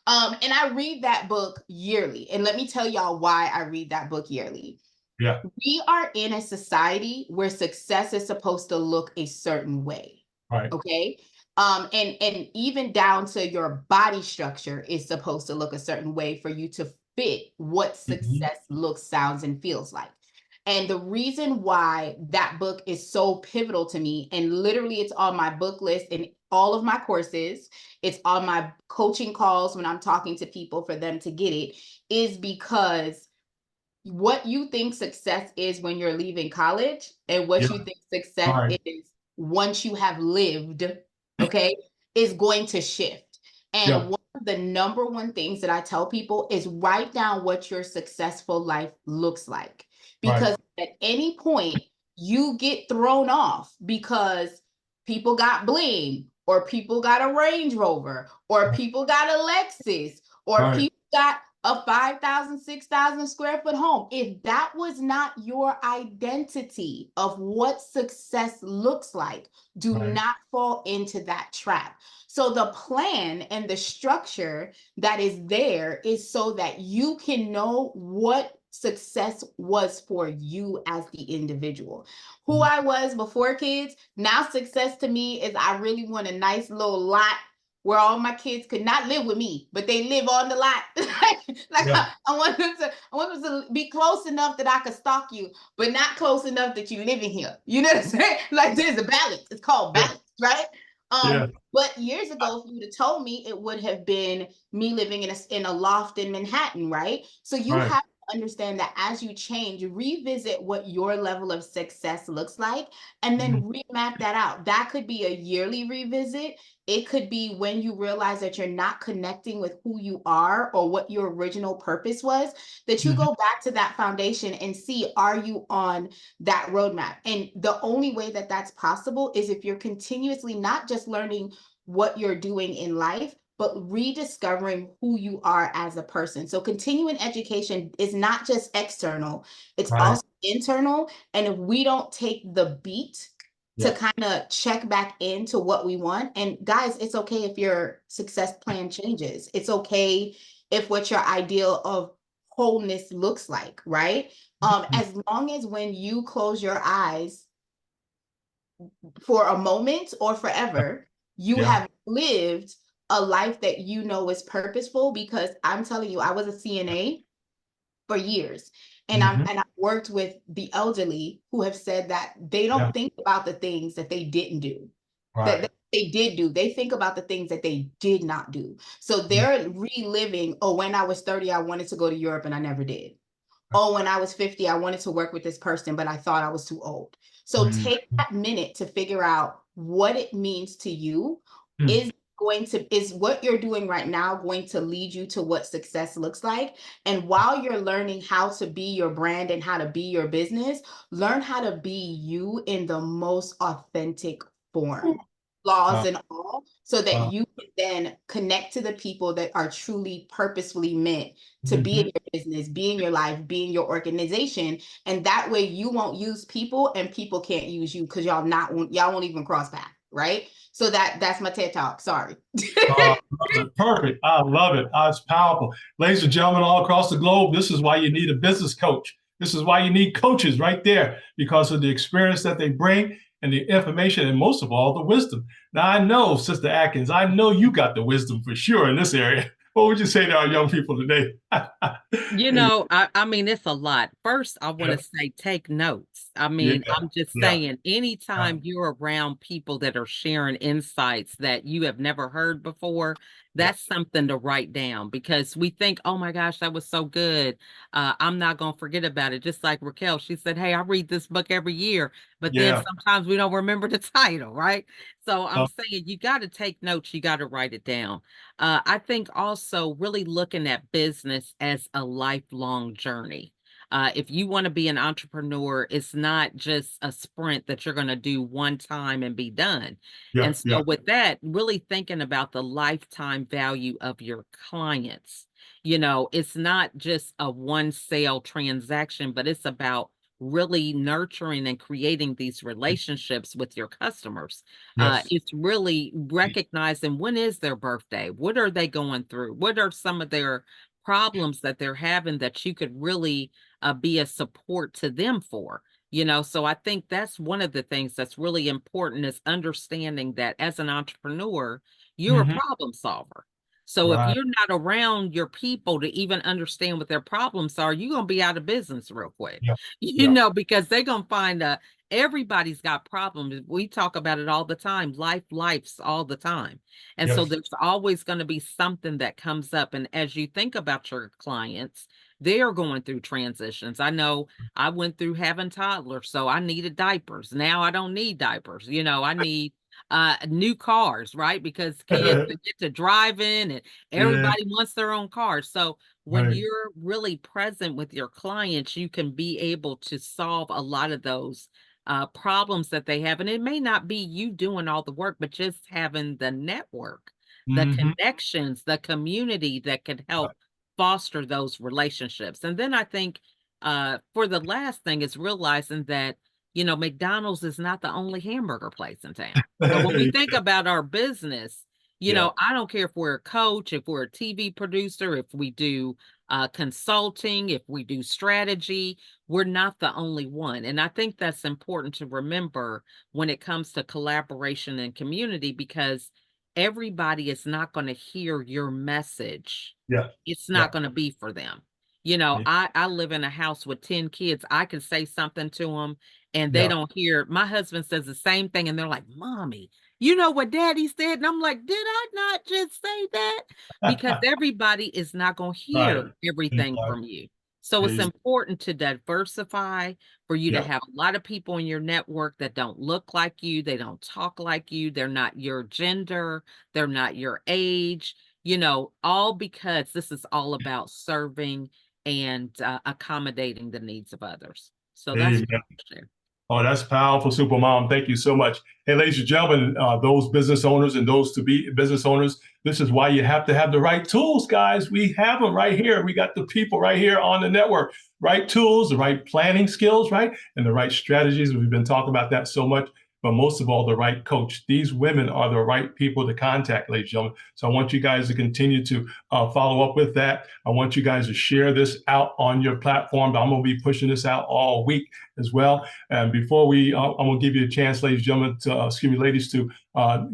And I read that book yearly. And let me tell y'all why I read that book yearly.
Yeah.
We are in a society where success is supposed to look a certain way.
Right.
Okay. And even down to your body structure is supposed to look a certain way for you to fit what success looks, sounds, and feels like. And the reason why that book is so pivotal to me, and literally it's on my book list in all of my courses, it's on my coaching calls when I'm talking to people for them to get it, is because what you think success is when you're leaving college and what you think success is once you have lived, okay, is going to shift. And one of the number one things that I tell people is write down what your successful life looks like. Because at any point you get thrown off because people got bling, or people got a Range Rover, or people got a Lexus, or people got a 5,000, 6,000 square foot home. If that was not your identity of what success looks like, do not fall into that trap. So the plan and the structure that is there is so that you can know what success was for you as the individual. Who I was before kids, now success to me is I really want a nice little lot where all my kids could not live with me, but they live on the lot. I want them to be close enough that I could stalk you, but not close enough that you live in here. You know what I'm saying? Like there's a balance. It's called balance, right? But years ago, if you would have told me, it would have been me living in a loft in Manhattan, right? So you have to understand that as you change, revisit what your level of success looks like, and then remap that out. That could be a yearly revisit. It could be when you realize that you're not connecting with who you are or what your original purpose was, that you go back to that foundation and see, are you on that roadmap? And the only way that that's possible is if you're continuously not just learning what you're doing in life, but rediscovering who you are as a person. So continuing education is not just external, it's also internal. And if we don't take the beat to kind of check back into what we want, and guys, it's okay if your success plan changes. It's okay if what your ideal of wholeness looks like, right? As long as when you close your eyes for a moment or forever, you have lived a life that you know is purposeful. Because I'm telling you, I was a CNA for years, and I worked with the elderly who have said that they don't think about the things that they didn't do, that they did do. They think about the things that they did not do. So they're reliving, oh, when I was 30, I wanted to go to Europe and I never did. Oh, when I was 50, I wanted to work with this person, but I thought I was too old. So take that minute to figure out what it means to you. Is what you're doing right now going to lead you to what success looks like? And while you're learning how to be your brand and how to be your business, learn how to be you in the most authentic form, flaws and all, so that you can then connect to the people that are truly purposefully meant to be in your business, be in your life, be in your organization. And that way you won't use people and people can't use you, because y'all won't even cross paths, right? So that's my TED Talk. Sorry.
Perfect. I love it. It's powerful. Ladies and gentlemen, all across the globe, this is why you need a business coach. This is why you need coaches right there, because of the experience that they bring and the information, and most of all, the wisdom. Now, I know, Sister Atkins, I know you got the wisdom for sure in this area. What would you say to our young people today?
I mean, it's a lot. First, I want to say take notes. I mean, I'm just saying, anytime you're around people that are sharing insights that you have never heard before, that's something to write down, because we think, oh my gosh, that was so good. I'm not going to forget about it. Just like Raquel, she said, hey, I read this book every year, but then sometimes we don't remember the title, right? So I'm saying you got to take notes, you got to write it down. I think also really looking at business as a lifelong journey. If you want to be an entrepreneur, it's not just a sprint that you're going to do one time and be done. And so with that, really thinking about the lifetime value of your clients. It's not just a one sale transaction, but it's about really nurturing and creating these relationships with your customers. It's really recognizing, when is their birthday? What are they going through? What are some of their problems that they're having that you could really be a support to them for? So I think that's one of the things that's really important, is understanding that as an entrepreneur, you're a problem solver. So if you're not around your people to even understand what their problems are, you're going to be out of business real quick, because they're going to find everybody's got problems. We talk about it all the time. Life's all the time. And so there's always going to be something that comes up. And as you think about your clients, they are going through transitions. I know I went through having toddlers, so I needed diapers. Now I don't need diapers. I need new cars, right? Because kids get to drive in, and everybody wants their own car. So when you're really present with your clients, you can be able to solve a lot of those problems that they have. And it may not be you doing all the work, but just having the network, the connections, the community that can help foster those relationships. And then I think for the last thing is realizing that McDonald's is not the only hamburger place in town. So when we think about our business, I don't care if we're a coach, if we're a TV producer, if we do consulting, if we do strategy, we're not the only one. And I think that's important to remember when it comes to collaboration and community, because everybody is not going to hear your message. It's not going to be for them. I live in a house with 10 kids. I can say something to them and they don't hear. My husband says the same thing and they're like, Mommy, you know what Daddy said? And I'm like, did I not just say that? Because everybody is not going to hear everything from you. So it's
Yes.
important to diversify, for you to
Yeah.
have a lot of people in your network that don't look like you, they don't talk like you, they're not your gender, they're not your age, all because this is all about serving and accommodating the needs of others. So that's
Amen.
what I share.
Oh, that's powerful, Supermom. Thank you so much. Hey, ladies and gentlemen, those business owners and those to be business owners, this is why you have to have the right tools, guys. We have them right here. We got the people right here on the network, right tools, the right planning skills, right? And the right strategies. We've been talking about that so much, but most of all, the right coach. These women are the right people to contact, ladies and gentlemen. So I want you guys to continue to follow up with that. I want you guys to share this out on your platform. I'm going to be pushing this out all week as well. And before I'm going to give you a chance, ladies and gentlemen, ladies, to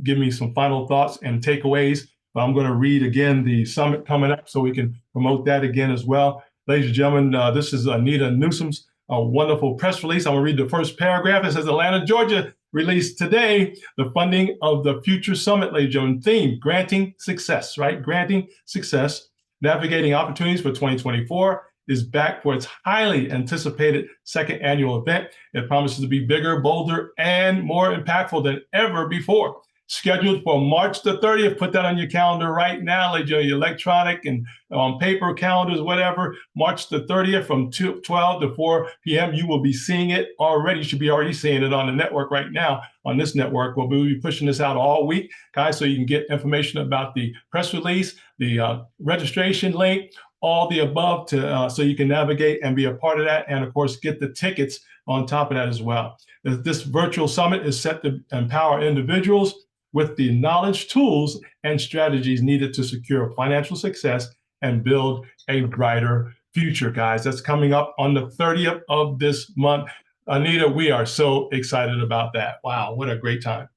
give me some final thoughts and takeaways. But I'm going to read again the summit coming up so we can promote that again as well. Ladies and gentlemen, this is Anita Newsom's wonderful press release. I'm going to read the first paragraph. It says, Atlanta, Georgia released today the funding of the Future Summit, ladies and gentlemen. Theme, granting success, right? Granting success, navigating opportunities for 2024 is back for its highly anticipated second annual event. It promises to be bigger, bolder, and more impactful than ever before. Scheduled for March the 30th. Put that on your calendar right now, like your electronic and on paper calendars, whatever. March the 30th from 12 to 4 p.m. You will be seeing it already. You should be already seeing it on the network right now. On this network, we'll be pushing this out all week, guys, so you can get information about the press release, the registration link, all the above, so you can navigate and be a part of that, and of course get the tickets on top of that as well. This virtual summit is set to empower individuals with the knowledge, tools, and strategies needed to secure financial success and build a brighter future, guys. That's coming up on the 30th of this month. Anita, we are so excited about that. Wow, what a great time.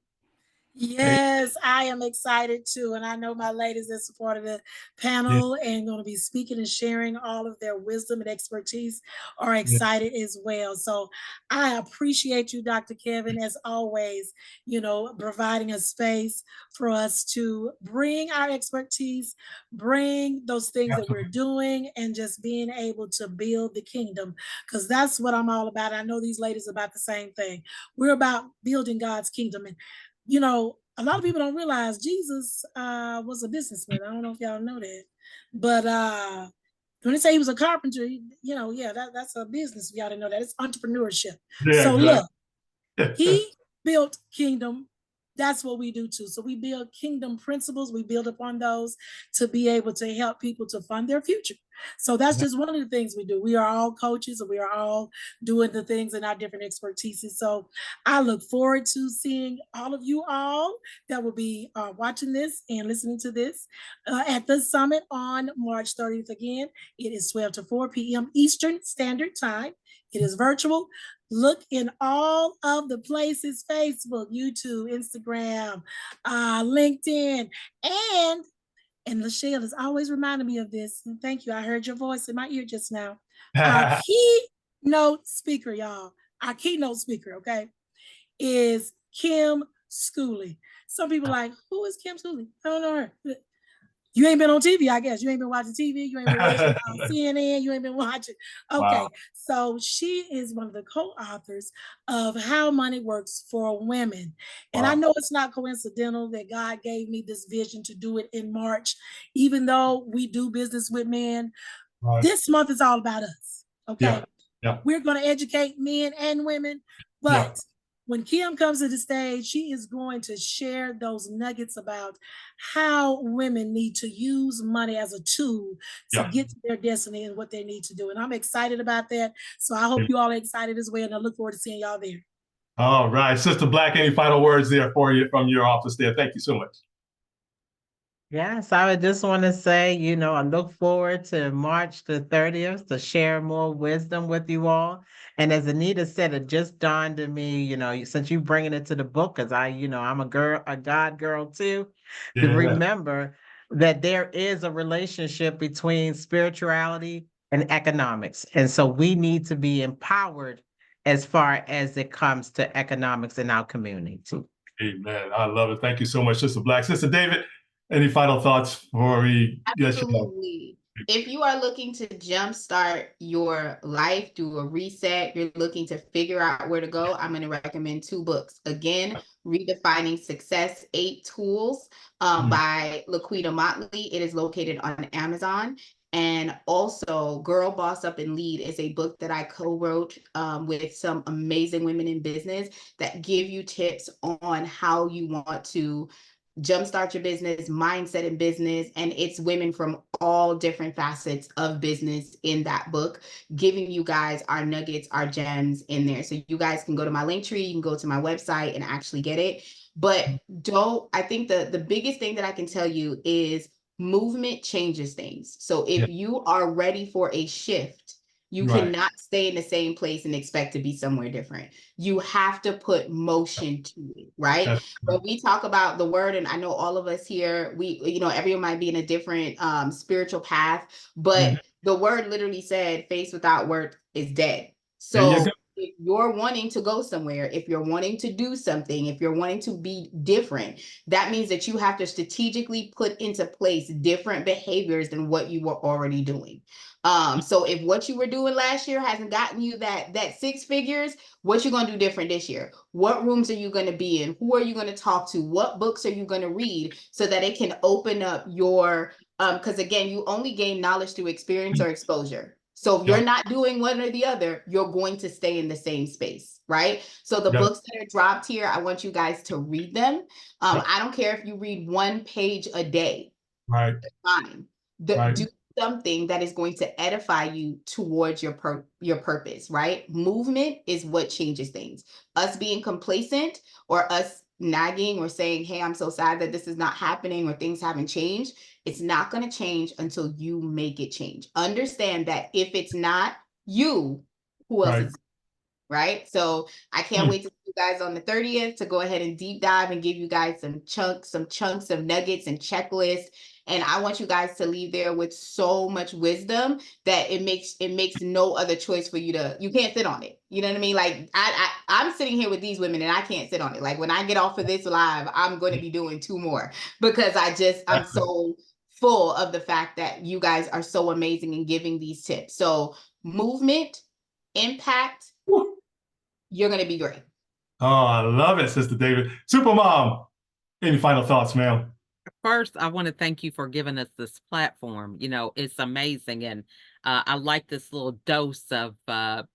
Yes, I am excited too. And I know my ladies that supported the panel and going to be speaking and sharing all of their wisdom and expertise are excited as well. So I appreciate you, Dr. Kevin, as always, providing a space for us to bring our expertise, bring those things that we're doing, and just being able to build the kingdom, because that's what I'm all about. I know these ladies are about the same thing. We're about building God's kingdom. And a lot of people don't realize Jesus was a businessman. I don't know if y'all know that, but when they say he was a carpenter, that's a business. If y'all didn't know that, it's entrepreneurship.
Yeah,
so
exactly.
Look, he built kingdom. That's what we do too. So we build kingdom principles. We build upon those to be able to help people to fund their future. So that's just one of the things we do. We are all coaches, and we are all doing the things in our different expertises. So I look forward to seeing all of you all that will be watching this and listening to this at the summit on March 30th. Again, it is 12 to 4 p.m. Eastern Standard Time. It is virtual. Look in all of the places: Facebook, YouTube, Instagram, LinkedIn, and Lachelle is always reminding me of this. And thank you. I heard your voice in my ear just now. Our keynote speaker, y'all, okay, is Kim Scouller. Some people are like, who is Kim Scouller? I don't know her. You ain't been on TV, I guess. You ain't been watching TV. You ain't been watching CNN. You ain't been watching. Okay. Wow. So she is one of the co-authors of How Money Works for Women. And I know it's not coincidental that God gave me this vision to do it in March, even though we do business with men. Right. This month is all about us. Okay. Yeah. We're going to educate men and women, but when Kim comes to the stage, she is going to share those nuggets about how women need to use money as a tool to get to their destiny and what they need to do. And I'm excited about that. So I hope you all are excited as well. And I look forward to seeing y'all there.
All right. Sister Black, any final words there for you from your office there? Thank you so much.
Yes, I would just want to say, I look forward to March the 30th to share more wisdom with you all. And as Anita said, it just dawned on me, since you bringing it to the book, because I'm a God girl too, to remember that there is a relationship between spirituality and economics. And so we need to be empowered as far as it comes to economics in our community too.
Amen. I love it. Thank you so much, Sister Black. Sister David, any final thoughts before we
Absolutely. if you are looking to jumpstart your life, do a reset, you're looking to figure out where to go, I'm going to recommend 2 books. Again, Redefining Success, 8 Tools by Laquita Motley. It is located on Amazon. And also Girl Boss Up and Lead is a book that I co-wrote with some amazing women in business that give you tips on how you want to jumpstart your business, mindset in business, and it's women from all different facets of business in that book, giving you guys our nuggets, our gems in there. So you guys can go to my link tree, you can go to my website and actually get it. But I think the biggest thing that I can tell you is movement changes things. So if you are ready for a shift, you cannot stay in the same place and expect to be somewhere different. You have to put motion to it, right? When we talk about the word, and I know all of us here, everyone might be in a different spiritual path, but the word literally said faith without work is dead. So if you're wanting to go somewhere, if you're wanting to do something, if you're wanting to be different, that means that you have to strategically put into place different behaviors than what you were already doing. So if what you were doing last year hasn't gotten you that 6 figures, what you gonna do different this year? What rooms are you gonna be in? Who are you gonna talk to? What books are you gonna read so that it can open up your because again, you only gain knowledge through experience or exposure. So if you're not doing one or the other, you're going to stay in the same space, right? So the books that are dropped here, I want you guys to read them. I don't care if you read 1 page a day.
Right.
Fine. Do something that is going to edify you towards your purpose, right? Movement is what changes things. Us being complacent or us nagging or saying, hey, I'm so sad that this is not happening or things haven't changed. It's not going to change until you make it change. Understand that if it's not you, who else is? Right? So I can't wait to see you guys on the 30th to go ahead and deep dive and give you guys some chunks of nuggets and checklists. And I want you guys to leave there with so much wisdom that it makes no other choice for you can't sit on it. You know what I mean? Like I'm sitting here with these women and I can't sit on it. Like when I get off of this live, I'm going to be doing 2 more because I'm so full of the fact that you guys are so amazing in giving these tips. So movement, impact, you're going to be great.
Oh, I love it, Sister David. Supermom, any final thoughts, ma'am?
First, I want to thank you for giving us this platform. It's amazing. And I like this little dose of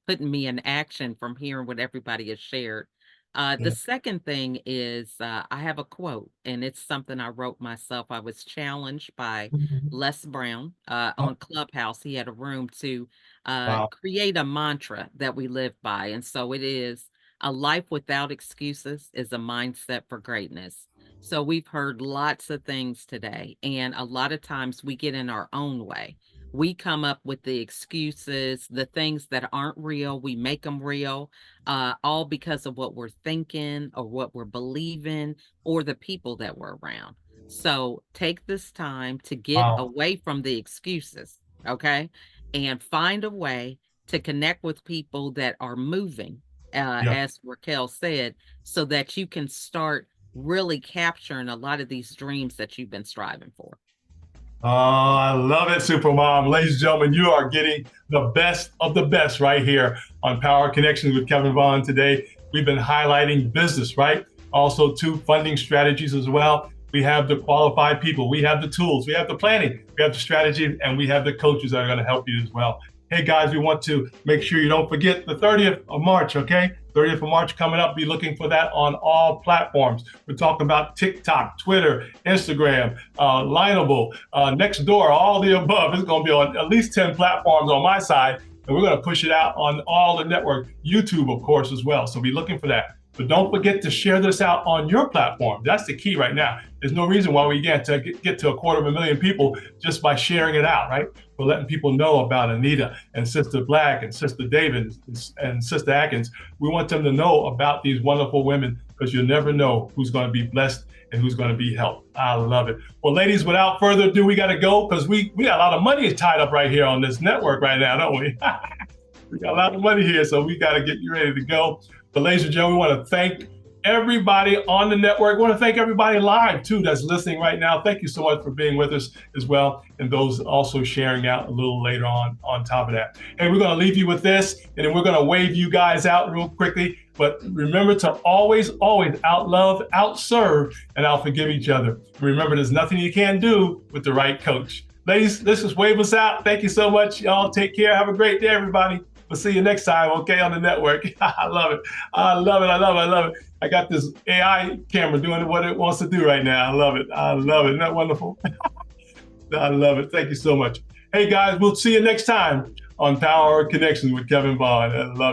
putting me in action from hearing what everybody has shared. The second thing is I have a quote, and it's something I wrote myself. I was challenged by Les Brown on Clubhouse. He had a room to create a mantra that we live by. And so it is, a life without excuses is a mindset for greatness. So we've heard lots of things today, and a lot of times we get in our own way. We come up with the excuses, the things that aren't real, we make them real, all because of what we're thinking or what we're believing or the people that we're around. So take this time to get away from the excuses, okay? And find a way to connect with people that are moving, as Raquel said, so that you can start really capturing a lot of these dreams that you've been striving for.
Oh, I love it, Supermom. Ladies and gentlemen, you are getting the best of the best right here on Power Connections with Kevin Vaughan today. We've been highlighting business, right? Also, 2 funding strategies as well. We have the qualified people, we have the tools, we have the planning, we have the strategy, and we have the coaches that are going to help you as well. Hey guys, we want to make sure you don't forget the 30th of March, okay? 30th of March coming up. Be looking for that on all platforms. We're talking about TikTok, Twitter, Instagram, Lineable, Nextdoor, all the above. It's going to be on at least 10 platforms on my side, and we're going to push it out on all the network, YouTube, of course, as well. So be looking for that. But don't forget to share this out on your platform. That's the key right now. There's no reason why we get to 250,000 people just by sharing it out, right? We're letting people know about Anita and Sister Black and Sister David and Sister Atkins. We want them to know about these wonderful women because you'll never know who's going to be blessed and who's going to be helped. I love it. Well, ladies, without further ado, we got to go because we got a lot of money tied up right here on this network right now, don't we? We got a lot of money here, so we got to get you ready to go. But ladies and gentlemen, we want to thank everybody on the network. I want to thank everybody live too that's listening right now. Thank you so much for being with us as well, and those also sharing out a little later on top of that. Hey, we're going to leave you with this, and then we're going to wave you guys out real quickly. But remember to always out-love, out-serve, and out-forgive each other. Remember, there's nothing you can't do with the right coach. Ladies, let's just wave us out. Thank you so much. Y'all take care. Have a great day, everybody. We'll see you next time, okay, on the network. I love it. I love it. I love it. I love it. I got this AI camera doing what it wants to do right now. I love it. I love it. Isn't that wonderful? I love it. Thank you so much. Hey, guys, we'll see you next time on Power Connections with Kevin Vaughan. I love it.